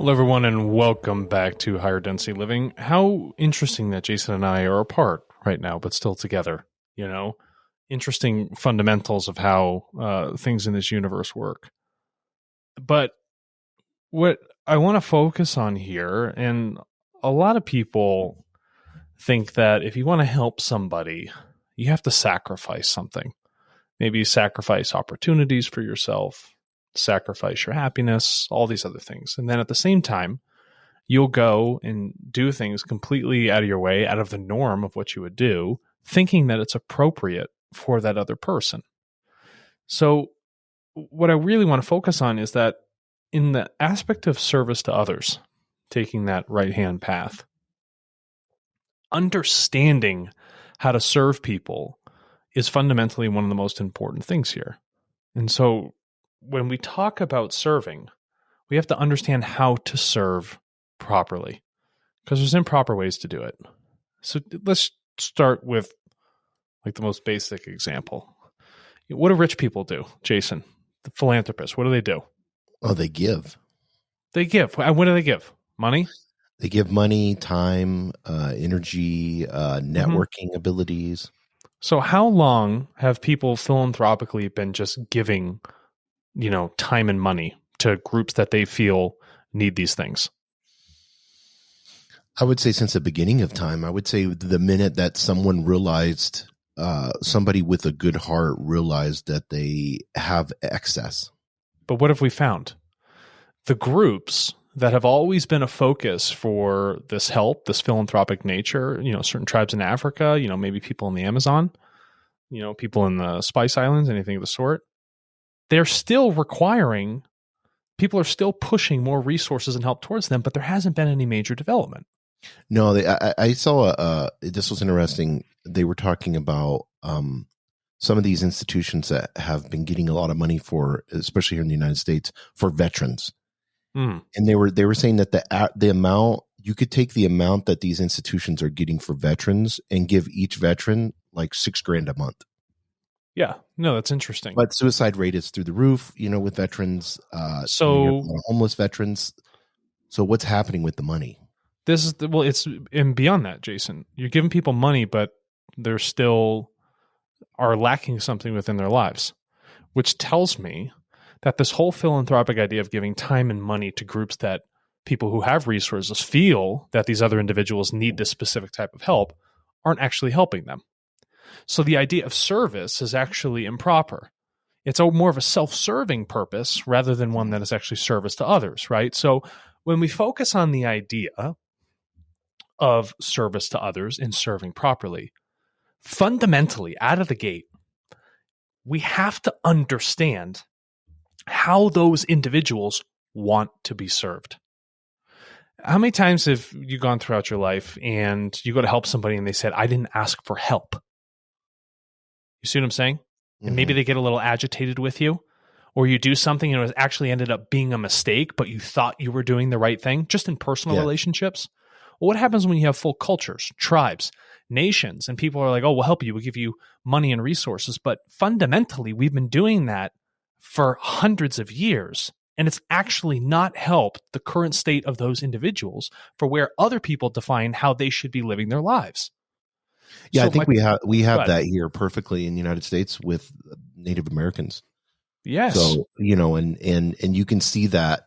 Hello, everyone, and welcome back to Higher Density Living. How interesting that Jason and I are apart right now, but still together. You know, interesting fundamentals of how things in this universe work. But what I want to focus on here, and a lot of people think that if you want to help somebody, you have to sacrifice something. Maybe sacrifice opportunities for yourself, sacrifice your happiness, all these other things. And then at the same time, you'll go and do things completely out of your way, out of the norm of what you would do, thinking that it's appropriate for that other person. So what I really want to focus on is that in the aspect of service to others, taking that right-hand path, understanding how to serve people is fundamentally one of the most important things here. And so when we talk about serving, we have to understand how to serve properly, because there's improper ways to do it. So let's start with like the most basic example. What do rich people do, Jason? The philanthropists, what do? Oh, they give. They give. What do they give? Money? They give money, time, energy, networking abilities. So how long have people philanthropically been just giving, time and money to groups that they feel need these things? I would say since the beginning of time. I would say the minute that someone realized, somebody with a good heart realized that they have excess. But what have we found? The groups that have always been a focus for this help, this philanthropic nature, certain tribes in Africa, maybe people in the Amazon, people in the Spice Islands, anything of the sort, they're still requiring, people are still pushing more resources and help towards them, but there hasn't been any major development. No, I saw, this was interesting. They were talking about some of these institutions that have been getting a lot of money for, especially here in the United States, for veterans. And they were saying that the amount, you could take the amount that these institutions are getting for veterans and give each veteran like $6,000 a month. Yeah, no, that's interesting. But suicide rate is through the roof, with veterans. So homeless veterans. So what's happening with the money? It's and beyond that, Jason. You're giving people money, but they're still are lacking something within their lives, which tells me that this whole philanthropic idea of giving time and money to groups that people who have resources feel that these other individuals need this specific type of help aren't actually helping them. So the idea of service is actually improper. It's more of a self-serving purpose rather than one that is actually service to others, right? So when we focus on the idea of service to others and serving properly, fundamentally, out of the gate, we have to understand how those individuals want to be served. How many times have you gone throughout your life and you go to help somebody and they said, I didn't ask for help? You see what I'm saying? And maybe they get a little agitated with you, or you do something and it actually ended up being a mistake, but you thought you were doing the right thing, just in personal relationships. Well, what happens when you have full cultures, tribes, nations, and people are like, oh, we'll help you. We'll give you money and resources. But fundamentally, we've been doing that for hundreds of years, and it's actually not helped the current state of those individuals for where other people define how they should be living their lives. Yeah, So I think we have that here perfectly in the United States with Native Americans. Yes. So, and you can see that,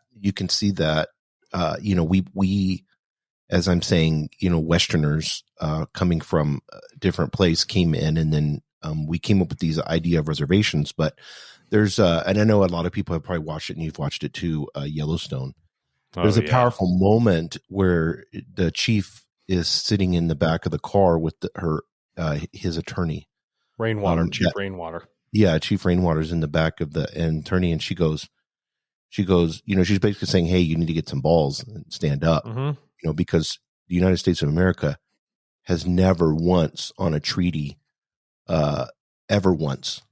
we, as I'm saying, Westerners, coming from a different place came in, and then, we came up with these idea of reservations, but there's, and I know a lot of people have probably watched it and you've watched it too, Yellowstone. There's a powerful moment where the chief is sitting in the back of the car with his attorney. Rainwater, Chief Rainwater. Yeah, Chief Rainwater's in the back of the attorney, and she goes, she's basically saying, hey, you need to get some balls and stand up, because the United States of America has never once on a treaty, ever once.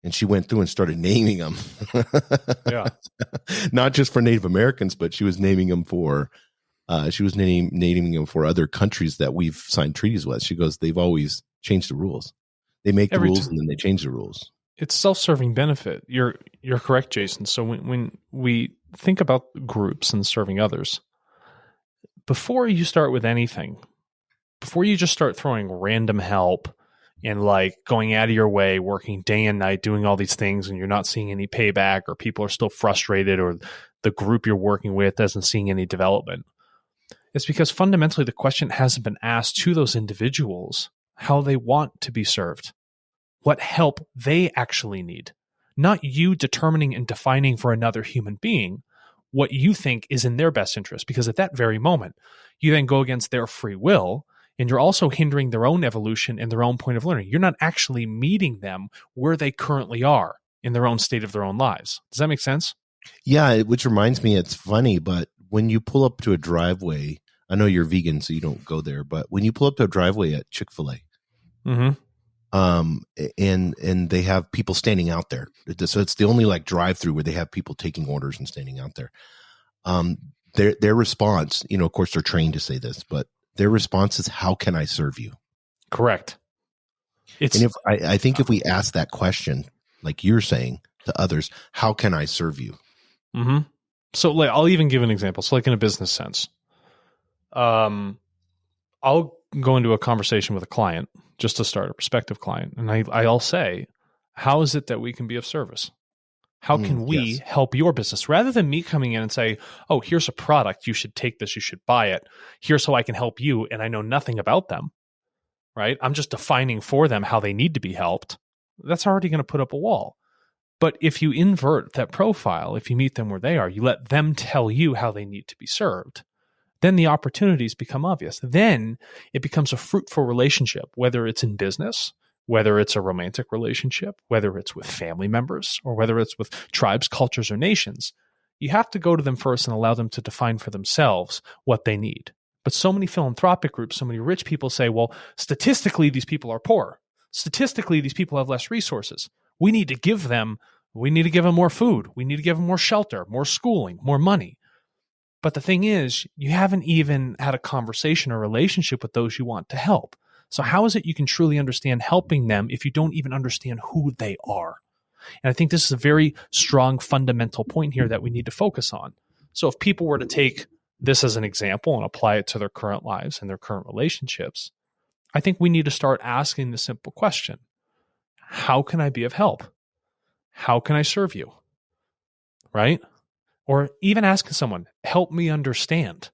And she went through and started naming them. Yeah. Not just for Native Americans, but she was naming them for, naming them for other countries that we've signed treaties with. She goes, they've always changed the rules. They make the rules and then they change the rules. It's self-serving benefit. You're correct, Jason. So when we think about groups and serving others, before you start with anything, before you just start throwing random help and like going out of your way, working day and night, doing all these things, and you're not seeing any payback, or people are still frustrated, or the group you're working with isn't seeing any development, it's because fundamentally the question hasn't been asked to those individuals how they want to be served, what help they actually need, not you determining and defining for another human being what you think is in their best interest, because at that very moment, you then go against their free will, and you're also hindering their own evolution and their own point of learning. You're not actually meeting them where they currently are in their own state of their own lives. Does that make sense? Yeah, which reminds me, it's funny, but when you pull up to a driveway, I know you're vegan, so you don't go there, but when you pull up to a driveway at Chick-fil-A, and they have people standing out there, so it's the only like drive-through where they have people taking orders and standing out there. Their response, of course they're trained to say this, but their response is, "How can I serve you?" Correct. And I think if we ask that question, like you're saying to others, "How can I serve you?" Mm-hmm. So like, I'll even give an example. So like in a business sense, I'll go into a conversation with a client just to start, a prospective client, and I'll say, how is it that we can be of service? How can we help your business? Rather than me coming in and say, oh, here's a product, you should take this, you should buy it. Here's how I can help you, and I know nothing about them, right? I'm just defining for them how they need to be helped. That's already going to put up a wall. But if you invert that profile, if you meet them where they are, you let them tell you how they need to be served, then the opportunities become obvious. Then it becomes a fruitful relationship, whether it's in business, whether it's a romantic relationship, whether it's with family members, or whether it's with tribes, cultures, or nations. You have to go to them first and allow them to define for themselves what they need. But so many philanthropic groups, so many rich people say, well, statistically, these people are poor. Statistically, these people have less resources. We need to give them more food. We need to give them more shelter, more schooling, more money. But the thing is, you haven't even had a conversation or relationship with those you want to help. So how is it you can truly understand helping them if you don't even understand who they are? And I think this is a very strong fundamental point here that we need to focus on. So if people were to take this as an example and apply it to their current lives and their current relationships, I think we need to start asking the simple question: how can I be of help? How can I serve you? Right? Or even asking someone, help me understand.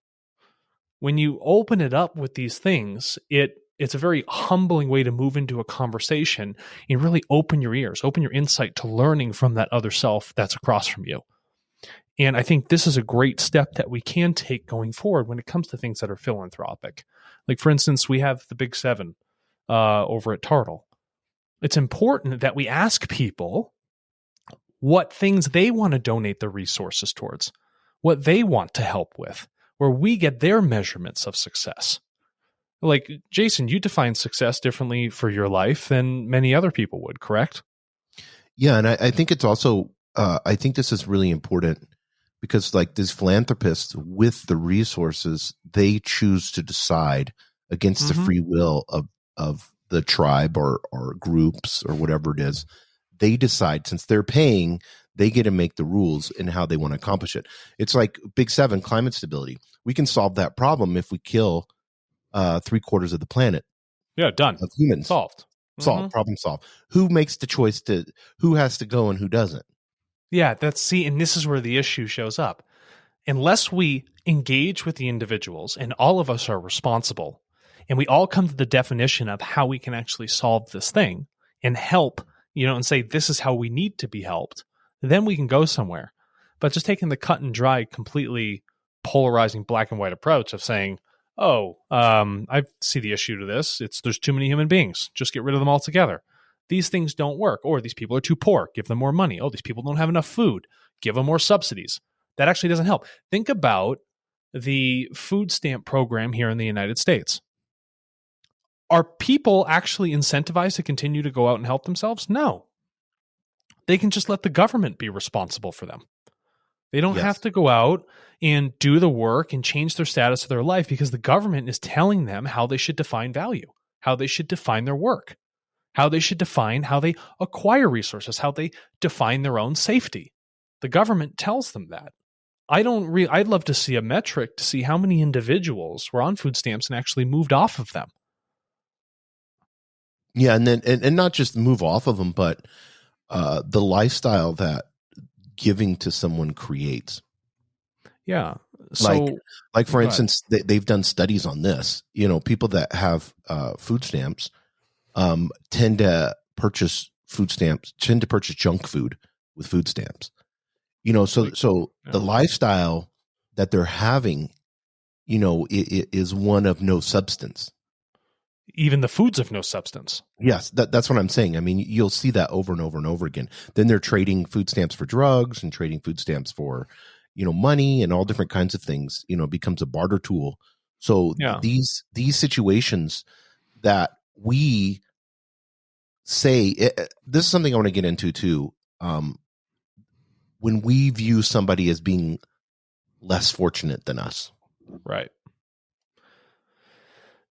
When you open it up with these things, it's a very humbling way to move into a conversation and really open your ears, open your insight to learning from that other self that's across from you. And I think this is a great step that we can take going forward when it comes to things that are philanthropic. Like, for instance, we have the Big Seven over at Tartle. It's important that we ask people what things they want to donate their resources towards, what they want to help with, where we get their measurements of success. Like, Jason, you define success differently for your life than many other people would, correct? Yeah, and I think it's also, I think this is really important because like these philanthropists with the resources, they choose to decide against the free will of the tribe or groups or whatever it is. They decide, since they're paying, they get to make the rules in how they want to accomplish it. It's like Big Seven, climate stability. We can solve that problem if we kill 3/4 of the planet. Yeah, done. Of humans. Solved. Problem solved. Who makes the choice to who has to go and who doesn't? Yeah, and this is where the issue shows up. Unless we engage with the individuals, and all of us are responsible, and we all come to the definition of how we can actually solve this thing and help, and say this is how we need to be helped, then we can go somewhere. But just taking the cut and dry, completely polarizing black and white approach of saying, I see the issue to this. There's too many human beings. Just get rid of them altogether. These things don't work. Or these people are too poor. Give them more money. Oh, these people don't have enough food. Give them more subsidies. That actually doesn't help. Think about the food stamp program here in the United States. Are people actually incentivized to continue to go out and help themselves? No. They can just let the government be responsible for them. They don't have to go out and do the work and change their status of their life because the government is telling them how they should define value, how they should define their work, how they should define how they acquire resources, how they define their own safety. The government tells them that. I'd love to see a metric to see how many individuals were on food stamps and actually moved off of them. Yeah, and then and not just move off of them, but the lifestyle that giving to someone creates. Yeah. So, like for instance, they've done studies on this. People that have food stamps tend to purchase junk food with food stamps. So the lifestyle that they're having, is one of no substance. Even the foods of no substance. Yes, that's what I'm saying. I mean, you'll see that over and over and over again. Then they're trading food stamps for drugs and trading food stamps for, money and all different kinds of things. It becomes a barter tool. So these situations that we say, this is something I want to get into too. When we view somebody as being less fortunate than us. Right.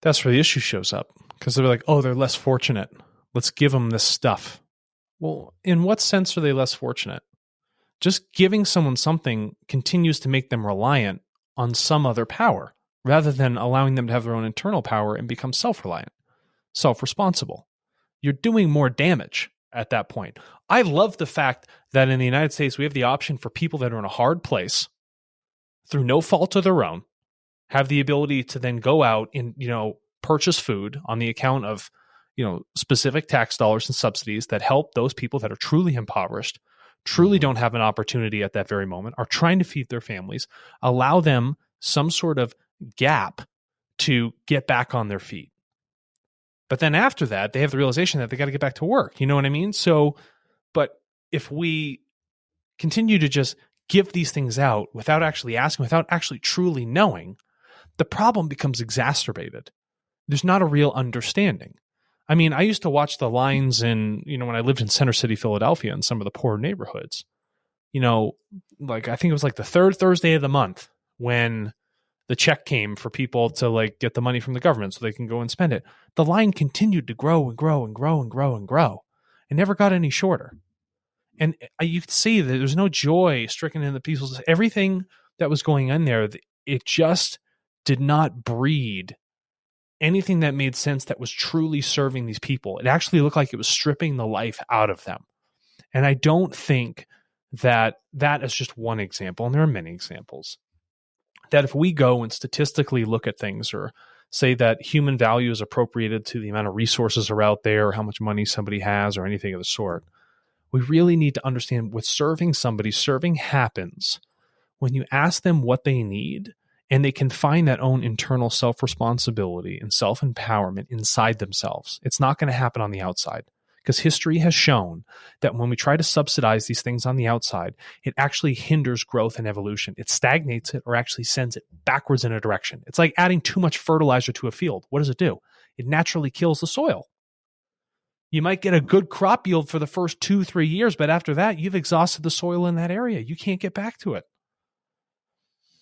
That's where the issue shows up, because they're like, oh, they're less fortunate. Let's give them this stuff. Well, in what sense are they less fortunate? Just giving someone something continues to make them reliant on some other power, rather than allowing them to have their own internal power and become self-reliant, self-responsible. You're doing more damage at that point. I love the fact that in the United States, we have the option for people that are in a hard place through no fault of their own, have the ability to then go out and, purchase food on the account of, specific tax dollars and subsidies that help those people that are truly impoverished, truly don't have an opportunity at that very moment, are trying to feed their families, allow them some sort of gap to get back on their feet. But then after that, they have the realization that they got to get back to work. You know what I mean? So, but if we continue to just give these things out without actually asking, without actually truly knowing, the problem becomes exacerbated. There's not a real understanding. I mean, I used to watch the lines in, when I lived in Center City, Philadelphia, in some of the poor neighborhoods. Like I think it was like the third Thursday of the month when the check came for people to like get the money from the government so they can go and spend it. The line continued to grow and grow and grow and grow and grow. It never got any shorter. And you could see that there's no joy stricken in the people's. Everything that was going on there, it just did not breed anything that made sense, that was truly serving these people. It actually looked like it was stripping the life out of them. And I don't think that is just one example, and there are many examples, that if we go and statistically look at things, or say that human value is appropriated to the amount of resources are out there, or how much money somebody has, or anything of the sort, we really need to understand with serving somebody, serving happens when you ask them what they need, and they can find that own internal self-responsibility and self-empowerment inside themselves. It's not going to happen on the outside, because history has shown that when we try to subsidize these things on the outside, it actually hinders growth and evolution. It stagnates it, or actually sends it backwards in a direction. It's like adding too much fertilizer to a field. What does it do? It naturally kills the soil. You might get a good crop yield for the first 2-3 years, but after that, you've exhausted the soil in that area. You can't get back to it.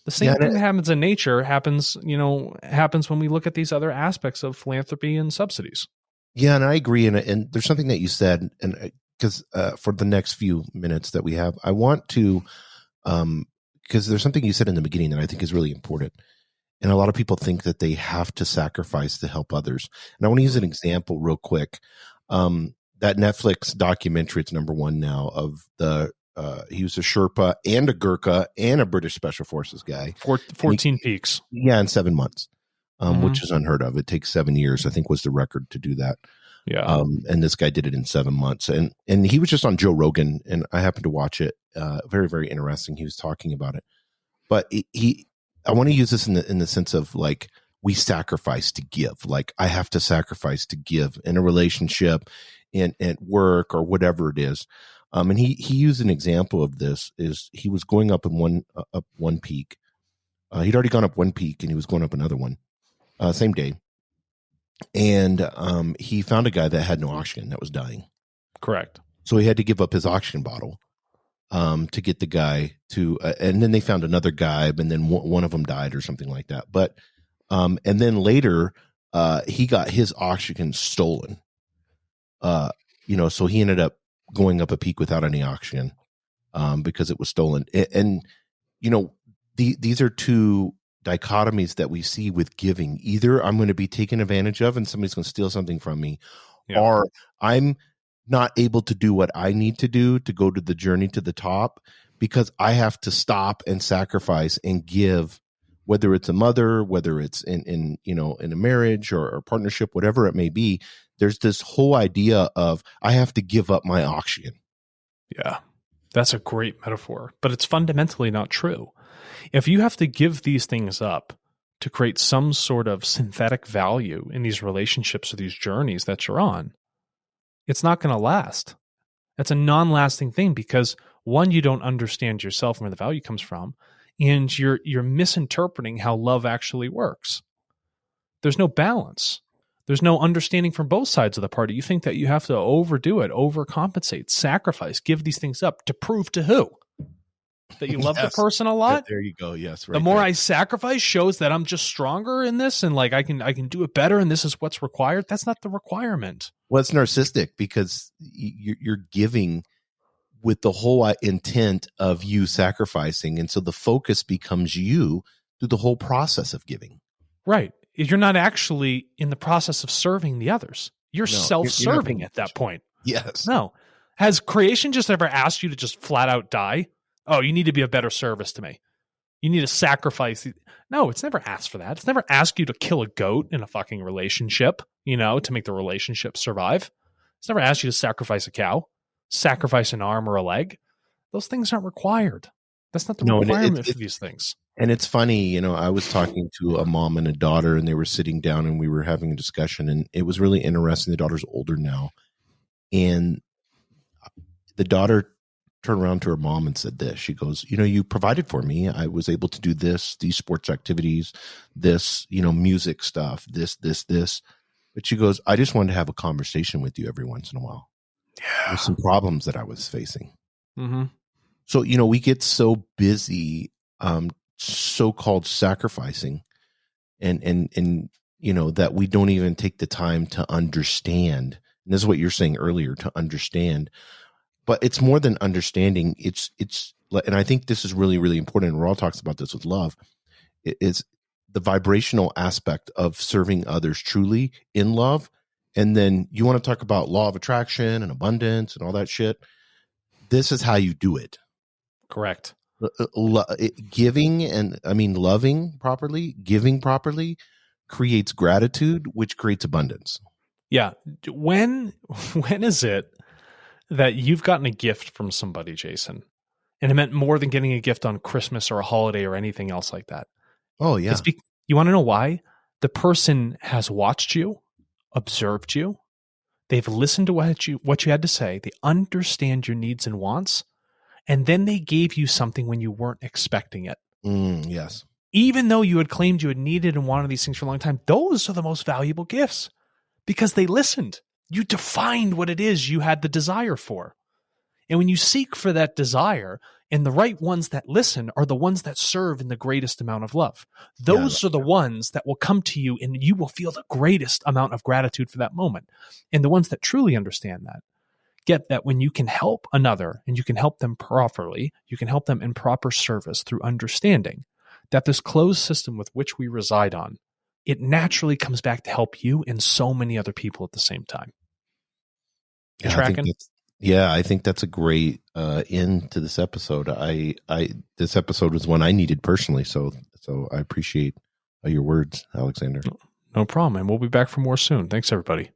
The same thing that happens in nature happens when we look at these other aspects of philanthropy and subsidies. Yeah, and I agree. And there's something that you said, and because for the next few minutes that we have, I want to, because there's something you said in the beginning that I think is really important. And a lot of people think that they have to sacrifice to help others. And I want to use an example real quick. That Netflix documentary, it's #1 now, of he was a Sherpa and a Gurkha and a British Special Forces guy. 14 peaks. Yeah, in 7 months, which is unheard of. It takes 7 years, I think, was the record to do that. Yeah. And this guy did it in 7 months. And he was just on Joe Rogan, and I happened to watch it. Very, very interesting. He was talking about it. But I want to use this in the sense of like, we sacrifice to give. Like, I have to sacrifice to give in a relationship, in at work, or whatever it is. And he used an example of this. Is he was going up in one peak. He'd already gone up one peak, and he was going up another one, same day. And he found a guy that had no oxygen, that was dying. Correct. So he had to give up his oxygen bottle to get the guy to. And then they found another guy, and then one of them died or something like that. But and then later, he got his oxygen stolen. So he ended up going up a peak without any oxygen because it was stolen. And these are two dichotomies that we see with giving. Either I'm going to be taken advantage of and somebody's going to steal something from me, or I'm not able to do what I need to do to go to the journey to the top because I have to stop and sacrifice and give, whether it's a mother, whether it's in a marriage or a partnership, whatever it may be. There's this whole idea of I have to give up my oxygen. Yeah, that's a great metaphor, but it's fundamentally not true. If you have to give these things up to create some sort of synthetic value in these relationships or these journeys that you're on, it's not going to last. That's a non-lasting thing because, one, you don't understand yourself and where the value comes from, and you're misinterpreting how love actually works. There's no balance. There's no understanding from both sides of the party. You think that you have to overdo it, overcompensate, sacrifice, give these things up to prove to who? That you love the person a lot? There you go. Yes. Right the more there. I sacrifice shows that I'm just stronger in this and like I can do it better and this is what's required. That's not the requirement. Well, it's narcissistic because you're giving with the whole intent of you sacrificing. And so the focus becomes you through the whole process of giving. Right. You're not actually in the process of serving the others. You're self-serving at that point. Yes. No. Has creation just ever asked you to just flat out die? Oh, you need to be a better service to me. You need to sacrifice. No, it's never asked for that. It's never asked you to kill a goat in a fucking relationship, to make the relationship survive. It's never asked you to sacrifice a cow, sacrifice an arm or a leg. Those things aren't required. That's not the requirement for these things. And it's funny, I was talking to a mom and a daughter, and they were sitting down and we were having a discussion, and it was really interesting. The daughter's older now. And the daughter turned around to her mom and said this. She goes, you provided for me. I was able to do this, these sports activities, this, music stuff, this. But she goes, I just wanted to have a conversation with you every once in a while. Yeah. There's some problems that I was facing. Mm-hmm. So, we get so busy, so-called sacrificing and that we don't even take the time to understand. And this is what you're saying earlier, to understand. But it's more than understanding. It's, and I think this is really, really important. And Raul talks about this with love. It's the vibrational aspect of serving others truly in love. And then you want to talk about law of attraction and abundance and all that shit. This is how you do it. Correct. Loving properly, giving properly creates gratitude, which creates abundance. Yeah. When is it that you've gotten a gift from somebody, Jason, and it meant more than getting a gift on Christmas or a holiday or anything else like that? Oh, yeah. You want to know why? The person has watched you, observed you. They've listened to what you had to say. They understand your needs and wants. And then they gave you something when you weren't expecting it. Yes. Even though you had claimed you had needed and wanted these things for a long time, those are the most valuable gifts because they listened. You defined what it is you had the desire for. And when you seek for that desire, and the right ones that listen are the ones that serve in the greatest amount of love. Those are the ones that will come to you and you will feel the greatest amount of gratitude for that moment. And the ones that truly understand that get that when you can help another and you can help them properly, you can help them in proper service through understanding that this closed system with which we reside on, it naturally comes back to help you and so many other people at the same time. You tracking? I think that's a great end to this episode. This episode was one I needed personally, so I appreciate your words, Alexander. No problem, and we'll be back for more soon. Thanks, everybody.